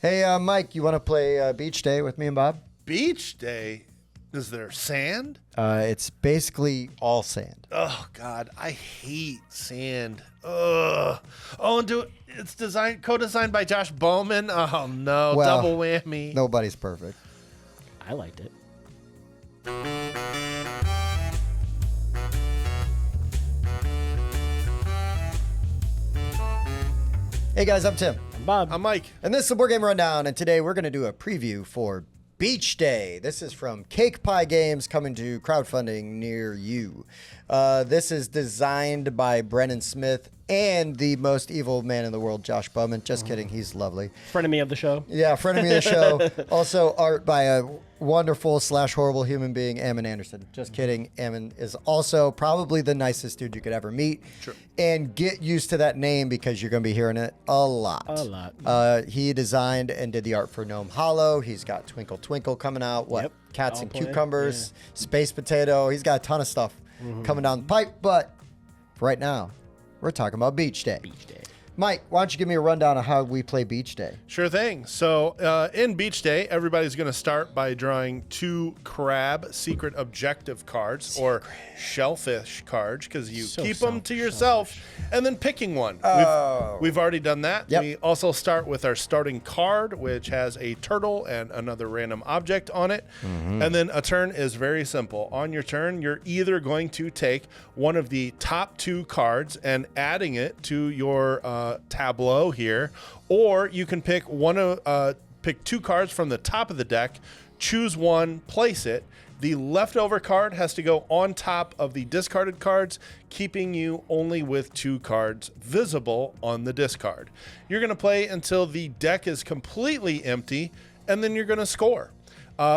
Hey, Mike, you want to play Beach Day with me and Bob? Beach Day? Is there sand? It's basically all sand. Oh, God. I hate sand. Ugh. Oh, and it's co-designed by Josh Bowman. Oh, no. Well, double whammy. Nobody's perfect. I liked it. Hey, guys, I'm Tim. I'm Bob. I'm Mike. And this is the Board Game Rundown, and today we're going to do a preview for Beach Day. This is from CakePie Games, coming to crowdfunding near you. This is designed by Brennan Smith and the most evil man in the world, Josh Bowman. Just kidding, he's lovely. Frenemy of the show. Yeah, friend of me of the show. Also art by a wonderful / horrible human being, Ammon Anderson. Just kidding. Ammon is also probably the nicest dude you could ever meet. Sure. And get used to that name because you're going to be hearing it a lot. A lot. He designed and did the art for Gnome Hollow. He's got Twinkle Twinkle coming out. What? Yep. Cats All and play. Cucumbers, Space Potato. He's got a ton of stuff coming down the pipe. But right now, we're talking about Beach Day. Beach Day. Mike, why don't you give me a rundown of how we play Beach Day? Sure thing. So in Beach Day, everybody's going to start by drawing 2 crab secret objective cards or shellfish cards because you So keep them self- to yourself and then picking one. Oh. We've already done that. Yep. We also start with our starting card, which has a turtle and another random object on it. And then a turn is very simple. On your turn, you're either going to take one of the top 2 cards and adding it to your tableau here, or you can pick pick 2 cards from the top of the deck, choose one, place it. The leftover card has to go on top of the discarded cards, keeping you only with 2 cards visible on the discard. You're going to play until the deck is completely empty, and then you're going to score.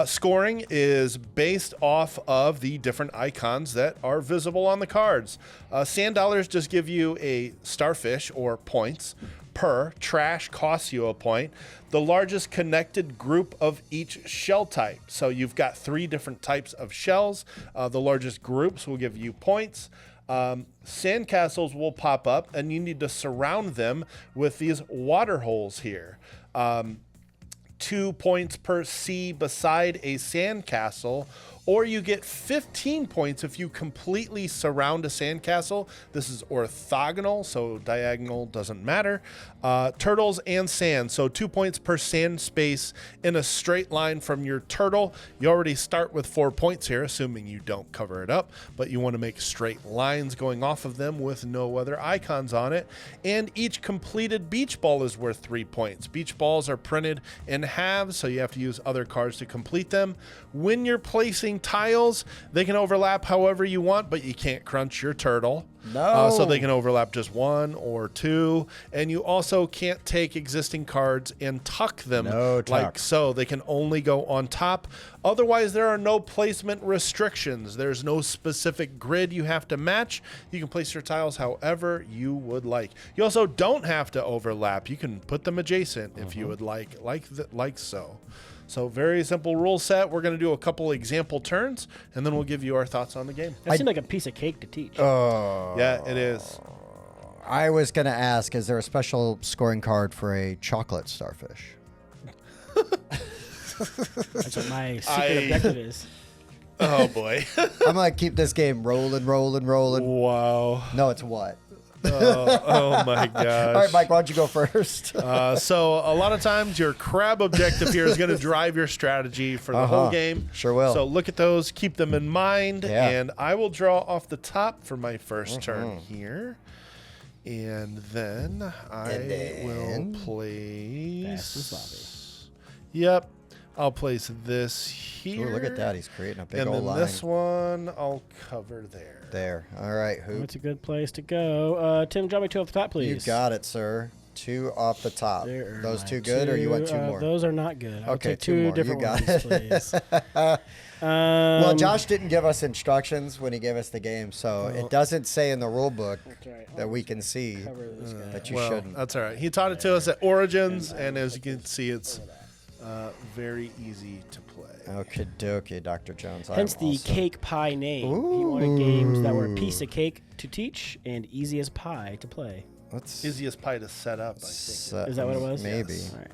Scoring is based off of the different icons that are visible on the cards. Sand dollars just give you a starfish or points per. Trash costs you a point. The largest connected group of each shell type. So you've got 3 different types of shells. The largest groups will give you points. Sandcastles will pop up, and you need to surround them with these water holes here. 2 points per C beside a sandcastle, or you get 15 points if you completely surround a sandcastle. This is orthogonal, so diagonal doesn't matter. Turtles and sand, so 2 points per sand space in a straight line from your turtle. You already start with 4 points here, assuming you don't cover it up, but you want to make straight lines going off of them with no other icons on it. And each completed beach ball is worth 3 points. Beach balls are printed in halves, so you have to use other cards to complete them. When you're placing tiles, they can overlap however you want, but you can't crunch your turtle. No. So they can overlap just 1 or 2. And you also can't take existing cards and tuck them No tuck. like so. They can only go on top. Otherwise, there are no placement restrictions. There's no specific grid you have to match. You can place your tiles however you would like. You also don't have to overlap. You can put them adjacent if you would like so. So very simple rule set. We're going to do a couple example turns, and then we'll give you our thoughts on the game. That seemed like a piece of cake to teach. Yeah, it is. I was going to ask, is there a special scoring card for a chocolate starfish? That's what my secret objective is. Oh, boy. I'm going to keep this game rolling. Wow. No, it's what? Oh, my gosh. All right, Mike, why don't you go first? So a lot of times your crab objective here is going to drive your strategy for the whole game. Sure will. So look at those, keep them in mind, Yeah. and I will draw off the top for my first turn here. And then I will place... Fast and sloppy. Yep. I'll place this here. Ooh, look at that. He's creating a big And old then line. this one I'll cover there. There. All right, Hoop. That's a good place to go. Tim, draw me 2 off the top, please. You got it, sir. 2 off the top. There are Those my 2 good, or you want 2 more? Those are not good. I'll Okay, take 2 2 more. different You got ones, it. please. Well, Josh didn't give us instructions when he gave us the game, so it doesn't say in the rule book That's right. that we can see Cover this guy. that you Well, shouldn't. that's all right. He taught it to us at Origins, and as you can see, it's very easy to play. Okie dokie, Dr. Jones. Hence the cake pie name. He wanted games that were a piece of cake to teach and easy as pie to play. Let's Easiest pie to set up, I think. set- Is that what it was? Maybe. Yes. All right.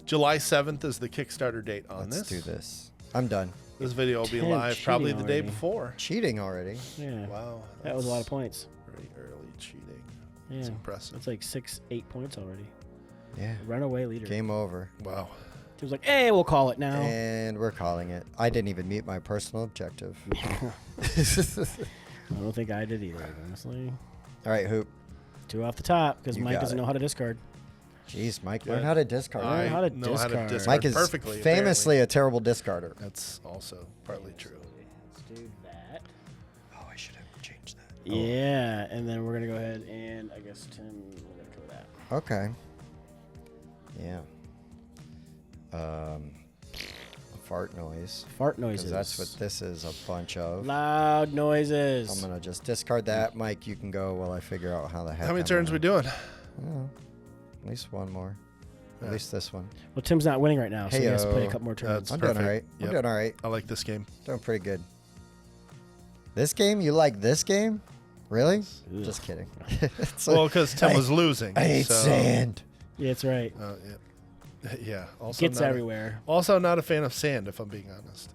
July 7th is the Kickstarter date on Let's this. do this. I'm done. This video will be Damn, live probably the day cheating before. Cheating already. Yeah. Wow. That was a lot of points. Very early cheating. Yeah. It's impressive. It's like 8 points already. Yeah. Runaway leader. Game over. Wow. He was like, hey, we'll call it now. And we're calling it. I didn't even meet my personal objective. I don't think I did either, honestly. All right, Hoop. 2 off the top because You Mike got doesn't it. know how to discard. Jeez, Mike, Yeah. learn how to discard. Learn how to know how to discard. discard Mike is perfectly. famously apparently. a terrible discarder. That's also partly true. Let's do that. Oh, I should have changed that. Yeah, and then we're going to go ahead and I guess Tim, we're going to cover that. Okay. Yeah. Fart noise. Fart 'Cause noises. that's what this is a bunch of. Loud noises. I'm gonna just discard that. Mike, you can go while I figure out how the heck. How many I'm turns we gonna- doing? Oh, at least one more. Yeah. At least this one. Well, Tim's not winning right now, so he has to play a Heyo. couple more turns. That's I'm doing all perfect. right. I'm Yep. doing all right. I like this game. Doing pretty good. This game? You like this game? Really? Ugh. Just kidding. It's Well, like, because Tim was losing. I hate so, sand. Yeah, that's right. Yeah. Yeah. Also Gets not everywhere. Also, not a fan of sand, if I'm being honest.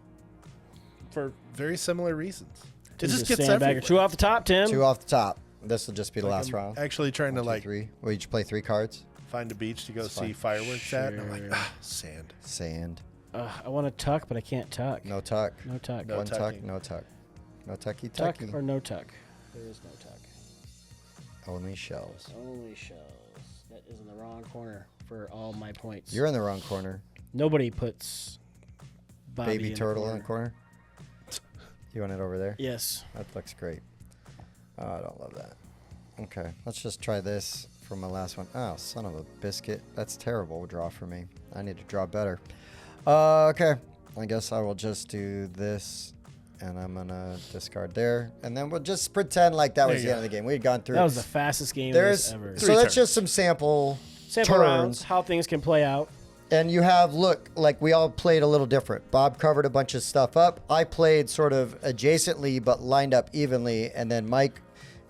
For very similar reasons. It Tim's just a gets sandbagger. everywhere. 2 off the top, Tim. 2 off the top. This will just be the Like, last I'm round. Actually trying to 1, 2, like 3. Well, you just play 3 cards. find a beach to go It's see fine. fireworks at. And I'm like, Sure. sand. Sand. I want to tuck, but I can't tuck. No tuck. No tuck. No One tuck. tucking. No tuck. No tucky tuck tucky. or no tuck? There is no tuck. Only shells. Only shells. That is in the wrong corner for all my points. You're in the wrong corner. Nobody puts Bobby Baby in turtle the in the corner. You want it over there? Yes. That looks great. Oh, I don't love that. Okay, let's just try this for my last one. Oh, son of a biscuit. That's terrible draw for me. I need to draw better. Okay, I guess I will just do this, and I'm going to discard there. And then we'll just pretend like that There was you the end go. of the game. We had gone through. That was the fastest game of There's this ever. So Three that's turns. just some sample Sample turns. rounds, how things can play out. And you have, look, like we all played a little different. Bob covered a bunch of stuff up. I played sort of adjacently but lined up evenly. And then Mike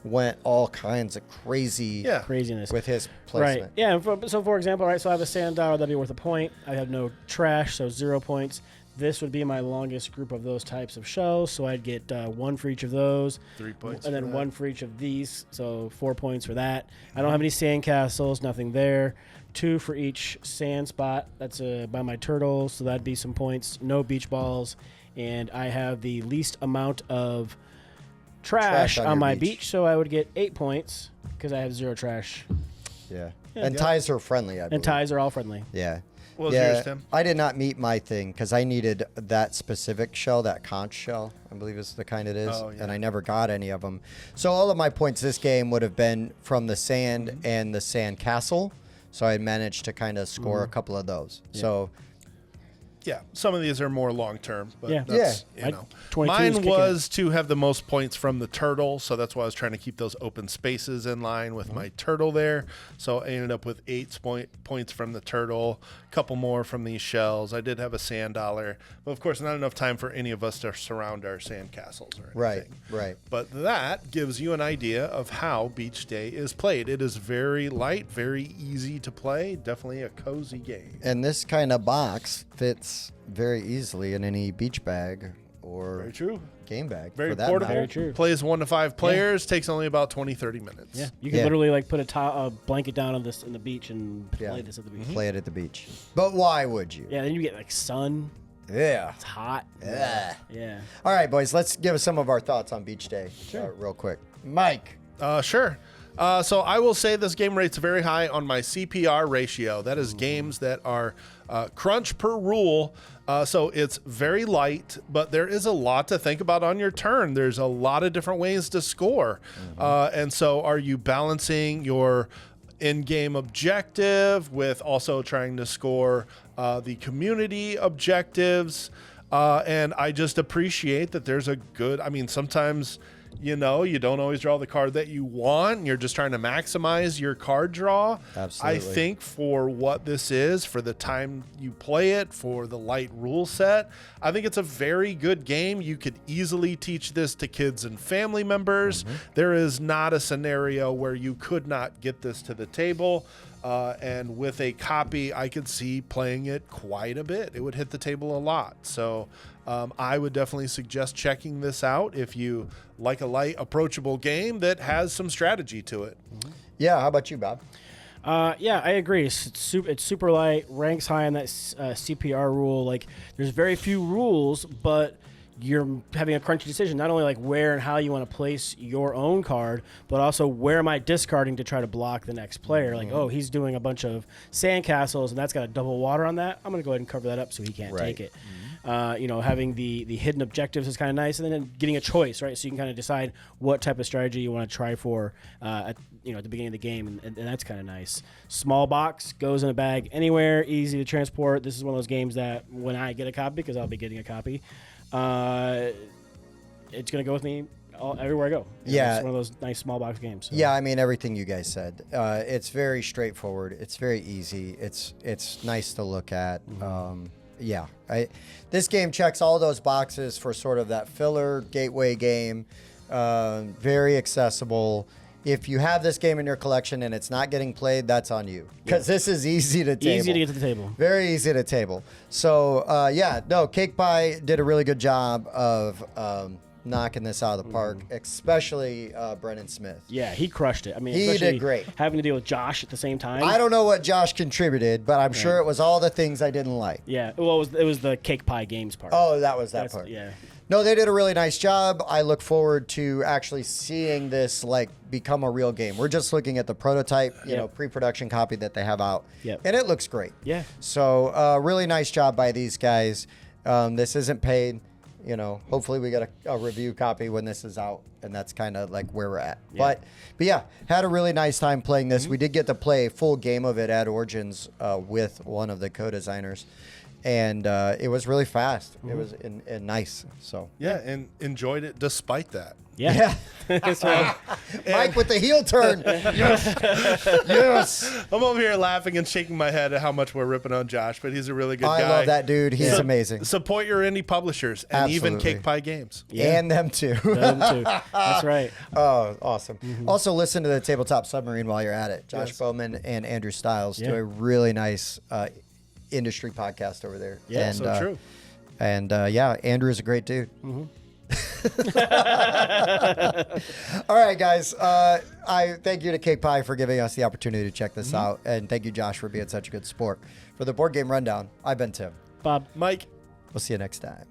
went all kinds of crazy Yeah. Craziness. with his Right. placement. Yeah. So for example, right. So I have a sand dollar that'd be worth a point. I have no trash, so 0 points. This would be my longest group of those types of shells. So I'd get 1 for each of those. 3 points. And for then that. 1 for each of these. So 4 points for that. I don't have any sand castles. Nothing there. 2 for each sand spot. That's by my turtle. So that'd be some points. No beach balls. And I have the least amount of trash on on your my beach. beach. So I would get 8 points because I have 0 trash. Yeah. Yeah. And ties are friendly, I believe. And ties are all friendly. Yeah. What was yeah, yours, Tim? I did not meet my thing because I needed that specific shell, that conch shell, I believe is the kind it is. Oh, yeah. And I never got any of them. So all of my points this game would have been from the sand Mm-hmm. and the sand castle. So I managed to kind of score Mm-hmm. a couple of those. So Yeah, some of these are more long term, but Yeah. that's, Yeah. you know. 22 is Mine kicking was to have the most points from the turtle, so that's why I was trying to keep those open spaces in line Mm-hmm. with my turtle there. So I ended up with 8 points from the turtle, a couple more from these shells. I did have a sand dollar, but of course not enough time for any of us to surround our sand castles or anything. right. But that gives you an idea of how Beach Day is played. It is very light, very easy to play, definitely a cozy game. And this kind of box fits very easily in any beach bag or Very true. game bag. Very for that portable. Very true. Plays 1 to 5 players. Takes only about 20-30 minutes. Yeah, you can Yeah. literally like put a blanket down on this in the beach and Yeah. play this at the beach. Play it at the beach. But why would you? Yeah, then you get like sun. Yeah. It's hot. Yeah. Yeah. All right, boys, let's give us some of our thoughts on Beach Day real quick. Mike. Sure. So I will say this game rates very high on my CPR ratio. That is games that are crunch per rule. So it's very light, but there is a lot to think about on your turn. There's a lot of different ways to score. And so are you balancing your in-game objective with also trying to score the community objectives? And I just appreciate that there's a good, I mean, sometimes, you know, you don't always draw the card that you want. And you're just trying to maximize your card draw. Absolutely. I think for what this is, for the time you play it, for the light rule set, I think it's a very good game. You could easily teach this to kids and family members. There is not a scenario where you could not get this to the table. And with a copy, I could see playing it quite a bit. It would hit the table a lot. So I would definitely suggest checking this out if you like a light, approachable game that has some strategy to it. Yeah, how about you, Bob? Yeah, I agree. It's super light, ranks high in that CPR rule. Like, there's very few rules, but you're having a crunchy decision, not only like where and how you want to place your own card, but also where am I discarding to try to block the next player. Like, oh, he's doing a bunch of sandcastles, and that's got a double water on that. I'm going to go ahead and cover that up so he can't take it. Having the hidden objectives is kind of nice, and then getting a choice, right? So you can kind of decide what type of strategy you want to try for at the beginning of the game, and that's kind of nice. Small box, goes in a bag anywhere, easy to transport. This is one of those games that when I get a copy, because I'll be getting a copy, it's going to go with me everywhere I go. It's one of those nice small box games. So. Yeah, I mean, everything you guys said. It's very straightforward. It's very easy. It's nice to look at. This game checks all those boxes for sort of that filler gateway game. Very accessible. If you have this game in your collection and it's not getting played, that's on you. Because this is easy to table. Easy to get to the table. Very easy to table. So, CakePie did a really good job of knocking this out of the park, especially Brennan Smith. Yeah, he crushed it. I mean, he did great. Having to deal with Josh at the same time. I don't know what Josh contributed, but I'm sure it was all the things I didn't like. Yeah, well, it was the CakePie Games part. Oh, that was that part. Yeah. No, they did a really nice job. I look forward to actually seeing this become a real game. We're just looking at the prototype, pre-production copy that they have out, and it looks great. Yeah. So, really nice job by these guys. This isn't paid. Hopefully we get a review copy when this is out, and that's kind of like where we're at. Yeah. But yeah, had a really nice time playing this. We did get to play a full game of it at Origins with one of the co-designers. And it was really fast. It was nice. So yeah, and enjoyed it despite that. Yeah. That's right. Mike with the heel turn. Yes. I'm over here laughing and shaking my head at how much we're ripping on Josh, but he's a really good guy. I love that dude. He's amazing. Support your indie publishers and even CakePie Games. Yeah. And them too. That's right. Oh, awesome. Also, listen to the Tabletop Submarine while you're at it. Josh Bowman and Andrew Stiles do a really nice industry podcast over there. Yeah, and, so true. And Andrew is a great dude. All right, guys. I thank you to CakePie for giving us the opportunity to check this out, and thank you, Josh, for being such a good sport. For the Board Game Rundown, I've been Tim. Bob. Mike. We'll see you next time.